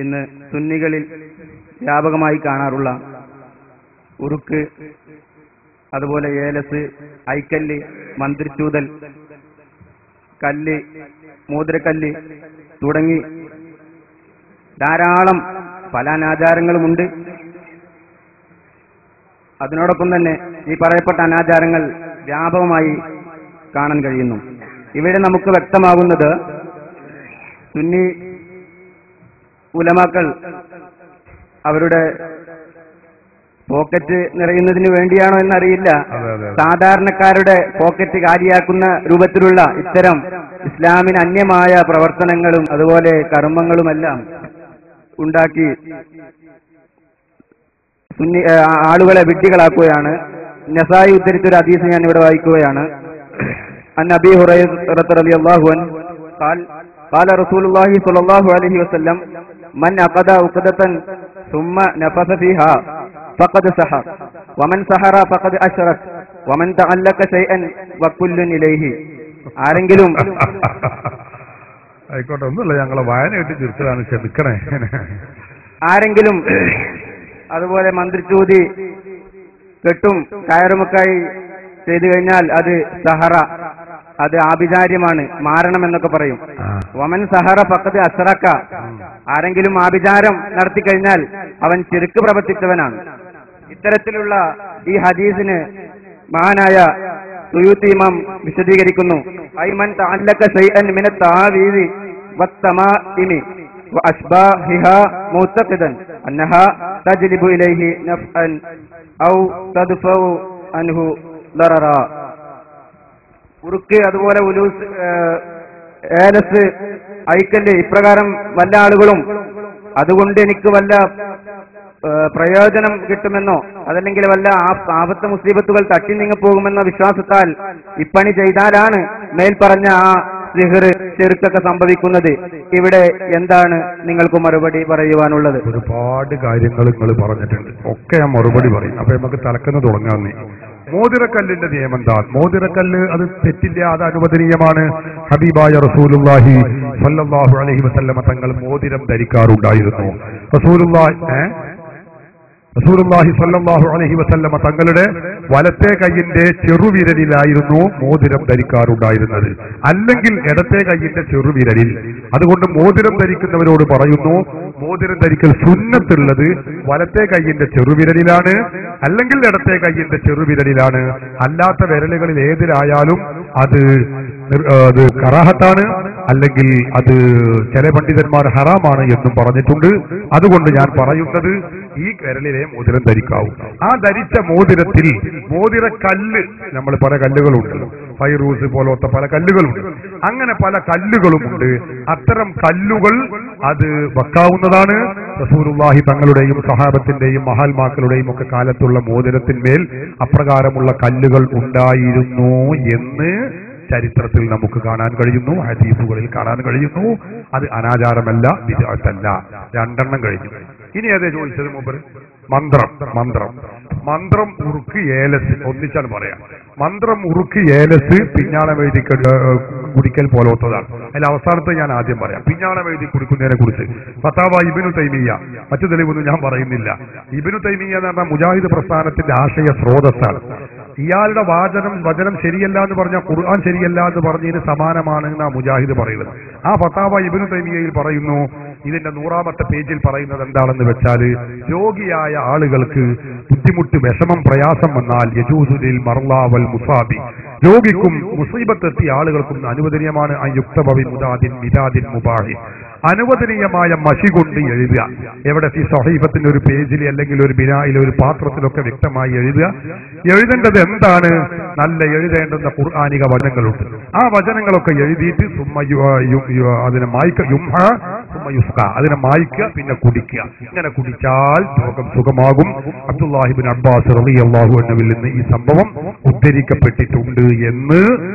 ഇന്ന് സുന്നികളിൽ വ്യാപകമായി കാണാറുള്ള ഉറുക്ക്, അതുപോലെ ഏലസ്, ഐക്കല്ല്, മന്ത്രിച്ചൂതൽ, കല്ല്, മോതിരക്കല്ല് തുടങ്ങി ധാരാളം പല അനാചാരങ്ങളുമുണ്ട്. അതിനോടൊപ്പം തന്നെ ഈ പറയപ്പെട്ട അനാചാരങ്ങൾ വ്യാപകമായി കാണാൻ കഴിയുന്നു. ഇവിടെ നമുക്ക് വ്യക്തമാകുന്നത് സുന്നി ഉലമാക്കൾ അവരുടെ പോക്കറ്റ് നിറയുന്നതിന് വേണ്ടിയാണോ എന്നറിയില്ല, സാധാരണക്കാരുടെ പോക്കറ്റ് കാലിയാക്കുന്ന രൂപത്തിലുള്ള ഇത്തരം ഇസ്ലാമിന് അന്യമായ പ്രവർത്തനങ്ങളും അതുപോലെ കർമ്മങ്ങളുമെല്ലാം ഉണ്ടാക്കി സുന്നി ആളുകളെ വിഡ്ഢികളാക്കുകയാണ്. നസായി ഉദ്ധരിച്ചൊരു ഹദീസ് ഞാൻ ഇവിടെ വായിക്കുകയാണ്. അൻ അബീ ഹുറൈറ റളിയല്ലാഹു അൻഹു قال رسول الله صلى الله عليه وسلم من عقد عقدة ثم نفث فيها فقد سحر ومن سحر فقد أشرك ومن تعلق شيئا وكل إليه. ആരെങ്കിലും ആയിക്കോട്ടെ, ഒന്നുമില്ല, ഞങ്ങളെ വായന കിട്ടി തീർച്ചയാണ്, ക്ഷമിക്കണേ. ആരെങ്കിലും അതുപോലെ മന്ത്രിച്ചൂതി കെട്ടും കയറുമൊക്കായി ചെയ്തു കഴിഞ്ഞാൽ അത് സഹറ, അത് ആഭിചാര്യമാണ്, മാരണം എന്നൊക്കെ പറയും. വമൻ സഹറ ഫഖദ് അശ്റക, ആരെങ്കിലും ആഭിചാരം നടത്തി കഴിഞ്ഞാൽ അവൻ ശിർക്ക് പ്രവർത്തിച്ചവനാണ്. ഇത്തരത്തിലുള്ള ഈ ഹദീസിന് മഹാനായ സുയൂത്തി ഇമാം വിശദീകരിക്കുന്നു. ഐമൻ തഅല്ലക ശൈഅൻ മിന തആവീദി വത്തമാഇമി വഅശ്ബാഹിഹാ മുഅ്തഖിദൻ അന്നഹാ തജ്ലിബു ഇലൈഹി നഫ്അൻ ഔ തദ്ഫഉ അൻഹു ദററ. ഉറുക്ക്, അതുപോലെ ഉലൂസ്, ഏലസ്, ഐക്കല്ല്, ഇപ്രകാരം വല്ല ആളുകളും അതുകൊണ്ട് എനിക്ക് വല്ല പ്രയോജനം കിട്ടുമെന്നോ അതല്ലെങ്കിൽ വല്ല ആപത്ത് മുസീബത്തുകൾ തട്ടി നീങ്ങിപ്പോകുമെന്ന വിശ്വാസത്താൽ ഇപ്പണി ചെയ്താലാണ് മേൽപ്പറഞ്ഞ ആ സിഹ്ർ, ശിർക്കൊക്കെ സംഭവിക്കുന്നത്. ഇവിടെ എന്താണ് നിങ്ങൾക്ക് മറുപടി പറയുവാനുള്ളത്? ഒരുപാട് കാര്യങ്ങൾ നിങ്ങൾ പറഞ്ഞിട്ടുണ്ട്, ഒക്കെ ഞാൻ മറുപടി പറയും. അപ്പൊ നമുക്ക് തലക്കെന്ന് തുടങ്ങാന്നേ. മോതിരക്കല്ലിന്റെ നിയമം എന്താ? മോതിരക്കല്ല് അത് തെറ്റില്ല, അത് അനുവദനീയമാണ്. ഹബീബായ റസൂലുള്ളാഹി സ്വല്ലല്ലാഹു അലൈഹി വസല്ലമ തങ്ങൾ മോതിരം ധരിക്കാറുണ്ടായിരുന്നു. റസൂലുള്ളാഹി സ്വല്ലല്ലാഹു അലൈഹി വസല്ലമ തങ്ങളുടെ വലത്തെ കൈയിന്റെ ചെറുവിരലിലായിരുന്നു മോതിരം ധരിക്കാറുണ്ടായിരുന്നത്, അല്ലെങ്കിൽ ഇടത്തെ കൈയിന്റെ ചെറുവിരലിൽ. അതുകൊണ്ട് മോതിരം ധരിക്കുന്നവരോട് പറയുന്നു, മോതിരം ധരിക്കൽ സുന്നത്തുള്ളത് വലത്തെ കൈയിന്റെ ചെറുവിരലിലാണ്, അല്ലെങ്കിൽ ഇടത്തെ കൈയിന്റെ ചെറുവിരലിലാണ്. അല്ലാത്ത വിരലുകളിൽ ഏതിലായാലും അത് കറാഹത്താണ്, അല്ലെങ്കിൽ അത് ചില പണ്ഡിതന്മാർ ഹറാമാണ് എന്നും പറഞ്ഞിട്ടുണ്ട്. അതുകൊണ്ട് ഞാൻ പറയുന്നത് ഈ വിരലിലെ മോതിരം ധരിക്കാവൂ. ആ ധരിച്ച മോതിരത്തിൽ മോതിരക്കല്ല്, നമ്മൾ പല കല്ലുകളുണ്ട്, ഫൈറൂസ് പോലത്തെ പല കല്ലുകളുണ്ട്, അങ്ങനെ പല കല്ലുകളുമുണ്ട്. അത്തരം കല്ലുകൾ അത് വെക്കാവുന്നതാണ്. റസൂലുള്ളാഹി തങ്ങളുടെയും സഹാബത്തിന്റെയും മഹാത്മാക്കളുടെയും ഒക്കെ കാലത്തുള്ള മോതിരത്തിന്മേൽ അപ്രകാരമുള്ള കല്ലുകൾ ഉണ്ടായിരുന്നു എന്ന് ചരിത്രത്തിൽ നമുക്ക് കാണാൻ കഴിയുന്നു, ഹദീസുകളിൽ കാണാൻ കഴിയുന്നു. അത് അനാചാരമല്ല, ബിദ്അത്തല്ല. രണ്ടെണ്ണം കഴിഞ്ഞു. ഇനി അതേ ചോദിച്ചത് മൂപ്പര് മന്ത്രം ഉറുക്ക് ഏലസ് ഒന്നിച്ചാണ് പറയാം. മന്ത്രം ഉറുക്ക് ഏലസ് പിഞ്ഞാണം എഴുതി കുടിക്കൽ പോലത്തതാണ്. അതിൽ അവസാനത്തെ ഞാൻ ആദ്യം പറയാം. പിഞ്ഞാണം എഴുതി കുടിക്കുന്നതിനെ കുറിച്ച് ഫതാവ ഇബ്നു തൈമിയ്യ, മറ്റു തെളിവൊന്നും ഞാൻ പറയുന്നില്ല. ഇബ്നു തൈമിയ്യ എന്ന് പറഞ്ഞാൽ മുജാഹിദ് പ്രസ്ഥാനത്തിന്റെ ആശയ സ്രോതസ്സാണ്. ഇയാളുടെ വചനം ശരിയല്ല എന്ന് പറഞ്ഞാൽ ഖുർആൻ ശരിയല്ല എന്ന് പറഞ്ഞതിന് സമാനമാണ് എന്നാ മുജാഹിദ് പറയുന്നത്. ആ ഫതാവ ഇബ്നു തൈമിയ്യയിൽ പറയുന്നു, ഇതിന്റെ 100-ാമത്തെ പേജിൽ പറയുന്നത് എന്താണെന്ന് വെച്ചാൽ, രോഗിയായ ആളുകൾക്ക് ബുദ്ധിമുട്ട്, വിഷമം, പ്രയാസം വന്നാൽ യജൂസുലിൽ മർളാ വൽ മുസാബി, രോഗിക്കും മുസീബത്തെത്തിയ ആളുകൾക്കും അനുവദനീയമാണ് അയുക്തബി മുദാദിൻ മിദാദിൻ മുബാഹി, അനുവദനീയമായ മഷി കൊണ്ട് എഴുതുക. എവിടെ ഈ സഹീഫത്തിന്റെ ഒരു പേജിൽ അല്ലെങ്കിൽ ഒരു ബിനായിൽ ഒരു പാത്രത്തിലൊക്കെ വ്യക്തമായി എഴുതുക. എഴുതേണ്ടത് എന്താണ്? നല്ല എഴുതേണ്ടുന്ന ഖുർആനിക വചനങ്ങളുണ്ട്. ആ വചനങ്ങളൊക്കെ എഴുതിയിട്ട് അതിനെ മായ്ക്കുക, പിന്നെ കുടിക്കുക. ഇങ്ങനെ കുടിച്ചാൽ രോഗം സുഖമാകും. അബ്ദുല്ലാഹി ഇബ്നു അബ്ബാസ് റളിയല്ലാഹു അൻഹുവിൽ നിന്ന് ഈ സംഭവം ഉദ്ധരിക്കപ്പെട്ടിട്ടുണ്ട് എന്ന്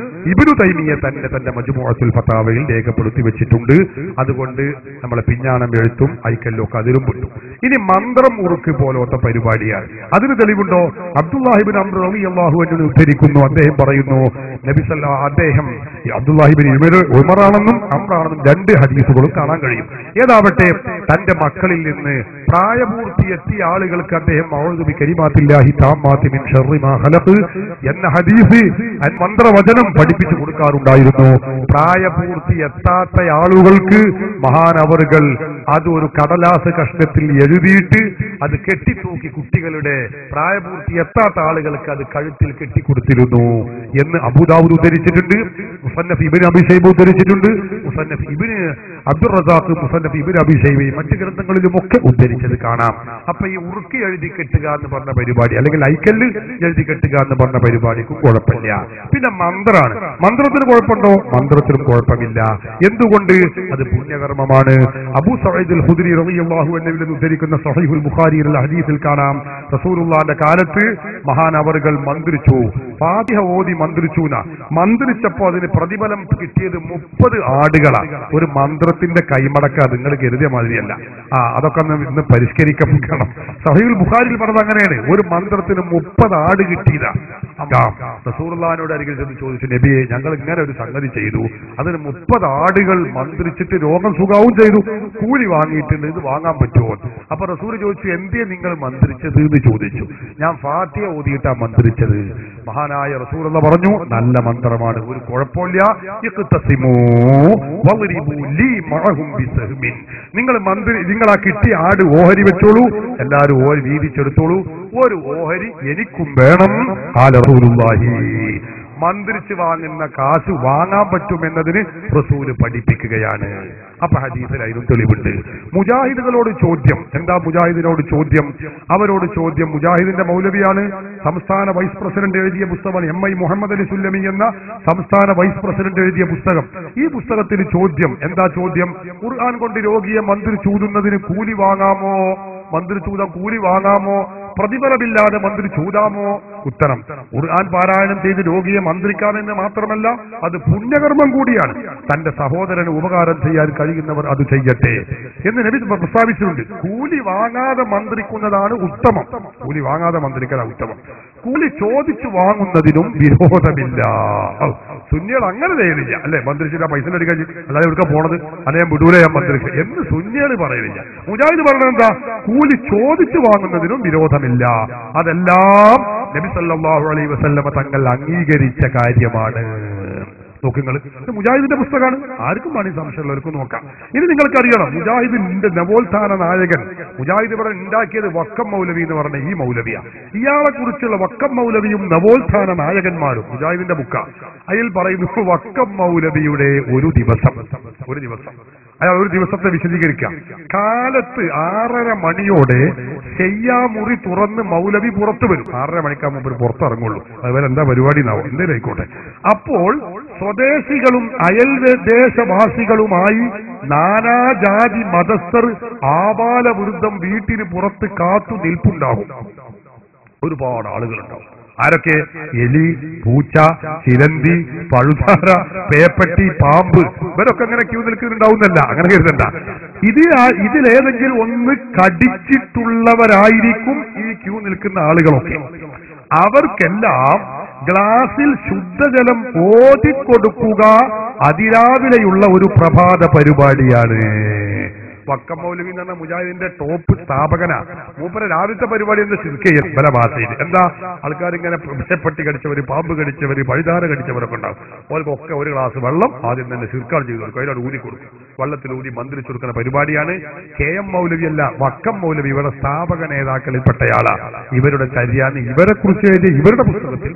ഇബ്നു തൈമിയ്യ തന്റെ മജ്മുഅത്തുൽ ഫതാവയിൽ രേഖപ്പെടുത്തി വെച്ചിട്ടുണ്ട്. അതുകൊണ്ട് നമ്മളെ പിഞ്ഞാണം എഴുത്തും ഐക്കല്ലും ഒക്കെ അതിലും പെട്ടു. ഇനി മന്ത്രം ഉറുക്ക് പോലത്തെ പരിപാടിയാണ്. അതിന് തെളിവുണ്ടോ? അബ്ദുല്ലാഹി ഇബ്നു അംർ റളിയല്ലാഹു അൻഹു ഉദ്ധരിക്കുന്നു, അദ്ദേഹം പറയുന്നു, നബി അദ്ദേഹം അബ്ദുല്ലാഹി ഇബ്നു ഉമറാണെന്നും അംറാണെന്നും രണ്ട് ഹദീസുകളും കാണാൻ കഴിയും. ഏതാവട്ടെ തന്റെ മക്കളിൽ നിന്ന് പ്രായപൂർത്തി എത്തിയ ആളുകൾക്ക് അദ്ദേഹം ഔദു ബികലിമാത്തില്ലാഹി താമ്മാത്തി മിൻ ശർരി മാ ഖലഖ് എന്ന ഹദീസ് മന്ത്രവചനം പഠിപ്പിച്ചു കൊടുക്കാറുണ്ടായിരുന്നു. പ്രായപൂർത്തി എത്താത്ത ആളുകൾക്ക് മഹാനവറുകൾ അത് ഒരു കടലാസ് കഷ്ണത്തിൽ എഴുതിയിട്ട് അത് കെട്ടിത്തൂക്കി കുട്ടികളുടെ പ്രായപൂർത്തി എത്താത്ത ആളുകൾക്ക് അത് കഴുത്തിൽ കെട്ടിക്കൊടുത്തിരുന്നു എന്ന് അബൂദാവൂദ് ഉദ്ധരിച്ചിട്ടുണ്ട്. മുസന്നഫ് ഇബ്നു അബീ ശൈബ ഉദ്ധരിച്ചിട്ടുണ്ട്. മുസന്നഫ് ഇബ്നു അബ്ദുർ റസാഖ്, മുസന്നഫ് ഇബ്നു അബീ ശൈബയും മറ്റു ഗ്രന്ഥങ്ങളിലുമൊക്കെ ഉദ്ധരിച്ചത് കാണാം. അപ്പൊ ഈ ഉറുക്കി എഴുതി കെട്ടുക എന്ന് പറഞ്ഞ പരിപാടി, അല്ലെങ്കിൽ ഐക്കല്ല് എഴുതി കെട്ടുക എന്ന് പറഞ്ഞ പരിപാടിക്കും കുഴപ്പമില്ല. പിന്നെ മന്ത്രാണ്. മന്ത്രത്തിന് കുഴപ്പമുണ്ടോ? മന്ത്രത്തിനും കുഴപ്പമില്ല. എന്തുകൊണ്ട്? അത് പുണ്യകർമ്മമാണ്. അബൂ സഈദ് അൽ ഖുദ്രി റളിയല്ലാഹു അൻഹുവിൽ നിന്ന് ഉദ്ധരിക്കുന്ന സ്വഹീഹുൽ ബുഖാരിയിലുള്ള ഹദീസിൽ കാണാം, റസൂലുള്ളാഹിന്റെ കാലത്ത് മഹാനവറുകൾ മന്ത്രിച്ചു, ഫാത്തിഹ ഓതി മന്ത്രിച്ചു. മന്ത്രിച്ചപ്പോ അതിന് പ്രതിഫലം കിട്ടിയത് 30 ആടുകളാണ്. ഒരു മന്ത്രത്തിന്റെ കൈമടക്ക നിങ്ങൾ കരുതിയ മാതിരിയല്ല. അതൊക്കെ ഇന്ന് പരിഷ്കരിക്കണം. സ്വഹീഹുൽ ബുഖാരിയിൽ പറഞ്ഞത് അങ്ങനെയാണ്. ഒരു മന്ത്രത്തിന് 30 ആട് കിട്ടിയതാ. റസൂലുള്ളാഹിനോട് അരികിൽ ചെന്ന് ചോദിച്ചു, നബിയെ, ഞങ്ങൾ ഇങ്ങനെ ഒരു സംഗതി ചെയ്തു, അതിന് 30 ആടുകൾ മന്ത്രിച്ചിട്ട് രോഗം സുഖവും ചെയ്തു, കൂലി വാങ്ങിയിട്ടുണ്ട്, ഇത് വാങ്ങാൻ പറ്റുമോ? അപ്പൊ റസൂൽ ചോദിച്ചു, എന്തിയെ നിങ്ങൾ മന്ത്രിച്ചത് എന്ന് ചോദിച്ചു. ഞാൻ ഫാത്തിഹ ഓതിയിട്ടാ മന്ത്രിച്ചത്. മഹാനായ റസൂലുള്ള പറഞ്ഞു, നല്ല മന്ത്രമാണ്, ഒരു കുഴപ്പമില്ല. നിങ്ങൾ ആ കിട്ടിയ ആട് ഓഹരി വെച്ചോളൂ, എല്ലാരും ഓഹരി വീതിച്ചെടുത്തോളൂ, ഒരു ഓഹരി എനിക്കും വേണം. റസൂലുള്ളാഹി മന്ത്രിച്ച് വാങ്ങുന്ന കാശ് വാങ്ങാൻ പറ്റുമെന്നതിന് റസൂല് പഠിപ്പിക്കുകയാണ്. അപ്പൊ ഹദീസിലായിരുന്നു തെളിവുണ്ട്. മുജാഹിദുകളോട് ചോദ്യം എന്താ? മുജാഹിദിനോട് ചോദ്യം, അവരോട് ചോദ്യം. മുജാഹിദിന്റെ മൗലവിയാണ്, സംസ്ഥാന വൈസ് പ്രസിഡന്റ് എഴുതിയ പുസ്തകമാണ് MI മുഹമ്മദ് അലി സുല്ലമി എന്ന സംസ്ഥാന വൈസ് പ്രസിഡന്റ് എഴുതിയ പുസ്തകം. ഈ പുസ്തകത്തിന് ചോദ്യം എന്താ? ചോദ്യം, ഖുർആൻ കൊണ്ട് രോഗിയെ മന്ത്രി ചൂതുന്നതിന് കൂലി വാങ്ങാമോ? മന്ത്രി ചൂതാൻ കൂലി വാങ്ങാമോ? പ്രതിഫലമില്ലാതെ മന്ത്രി ചൂതാമോ? ഉത്തരം, ഖുർആൻ പാരായണം ചെയ്ത് രോഗിയെ മന്ത്രിക്കാമെന്ന് മാത്രമല്ല, അത് പുണ്യകർമ്മം കൂടിയാണ്. തന്റെ സഹോദരന് ഉപകാരം ചെയ്യാൻ കഴിയുന്നവർ അത് ചെയ്യട്ടെ എന്ന് നബി പ്രസ്താവിച്ചിട്ടുണ്ട്. കൂലി വാങ്ങാതെ മന്ത്രിക്കുന്നതാണ് ഉത്തമം. കൂലി വാങ്ങാതെ മന്ത്രിക്കലാണ് ഉത്തമം. കൂലി ചോദിച്ചു വാങ്ങുന്നതിനും വിരോധമില്ല. സുന്നികൾ അങ്ങനെ ചെയ്യുന്നില്ല അല്ലെ? മന്ത്രിച്ചിട്ട് പൈസ എടുക്കാൻ, അല്ലാതെ എവിടെ പോണത്, അല്ലെങ്കിൽ വിടൂല ഞാൻ മന്ത്രിച്ച എന്ന് സുന്നികൾ പറയുന്നില്ല. മുജാഹിദ് പറഞ്ഞത് എന്താ? കൂലി ചോദിച്ചു വാങ്ങുന്നതിനും വിരോധമില്ല. അതെല്ലാം നബി സല്ലല്ലാഹു അലൈഹി വസല്ലമ തങ്ങൾ അംഗീകരിച്ച കാര്യമാണ്. നോക്കുങ്ങൾ, ഇത് മുജാഹിദിന്റെ പുസ്തകമാണ്. ആർക്കും വേണി സംശയമുള്ളവർക്കും നോക്കാം. ഇനി നിങ്ങൾക്കറിയണം, മുജാഹിദിന്റെ നവോത്ഥാന നായകൻ, മുജാഹിദ് ഇവിടെ ഉണ്ടാക്കിയത് വക്കം മൗലവി എന്ന് പറഞ്ഞ ഈ മൗലവിയ. ഇയാളെ കുറിച്ചുള്ള വക്കം മൗലവിയും നവോത്ഥാന നായകന്മാരും മുജാഹിദിന്റെ ബുക്ക. അതിൽ പറയുന്നു, വക്കം മൗലവിയുടെ ഒരു ദിവസം അയാൾ ഒരു ദിവസത്തെ വിശദീകരിക്കാം. കാലത്ത് 6:30 മണിയോടെ ശയ്യാമുറി തുറന്ന് മൗലവി പുറത്തു വരും. 6:30 മണിക്കാ മുമ്പ് പുറത്തിറങ്ങുള്ളൂ. അതുപോലെ എന്താ പരിപാടി എന്നാവും, എന്തേലും ആയിക്കോട്ടെ. അപ്പോൾ സ്വദേശികളും അയൽദേശവാസികളുമായി നാനാജാതി മതസ്ഥർ ആബാലവൃദ്ധം വീട്ടിന് പുറത്ത് കാത്തു നിൽപ്പുണ്ടാകും. ഒരുപാട് ആളുകളുണ്ടാവും. ആരൊക്കെ? എലി, പൂച്ച, ചിലന്തി, പഴുതാര, പേപ്പട്ടി, പാമ്പ്, ഇവരൊക്കെ അങ്ങനെ ക്യൂ നിൽക്കുന്നുണ്ടാവുന്നല്ല, അങ്ങനെ കരുതണ്ട. ഇതിലേതെങ്കിലും ഒന്ന് കടിച്ചിട്ടുള്ളവരായിരിക്കും ഈ ക്യൂ നിൽക്കുന്ന ആളുകളൊക്കെ. അവർക്കെല്ലാം ഗ്ലാസിൽ ശുദ്ധജലം ഓതിക്കൊടുക്കുക അതിരാവിലെയുള്ള ഒരു പ്രഭാത പരിപാടിയാണ്. വക്കം മൗലവി എന്ന് പറഞ്ഞ മുജാഹിദിന്റെ ടോപ്പ് സ്ഥാപകനാ. മൂപ്പര രാവിലത്തെ പരിപാടി എന്താ? ശിർക്കയിൽ പല ഭാഷയിൽ എന്താ? ആൾക്കാരിങ്ങനെ പേപ്പട്ടി കടിച്ചവര്, പാമ്പ് കടിച്ചവര്, പഴുതാര കടിച്ചവരൊക്കെ ഉണ്ടാവും. അവർക്കൊക്കെ ഒരു ഗ്ലാസ് വെള്ളം ആദ്യം തന്നെ ശിർക്കാൾ ചെയ്ത് കൊടുക്കും, അതിനോട് ഊതി കൊടുക്കും. വെള്ളത്തിൽ ഊതി മന്ത്രിച്ചു കൊടുക്കുന്ന പരിപാടിയാണ്. KM മൗലവി അല്ല, വക്കം മൗലവി ഇവരുടെ സ്ഥാപക നേതാക്കളിൽപ്പെട്ടയാളാ. ഇവരുടെ ചര്യാന്ന് ഇവരെ കുറിച്ച് ഇവരുടെ പുസ്തകത്തിൽ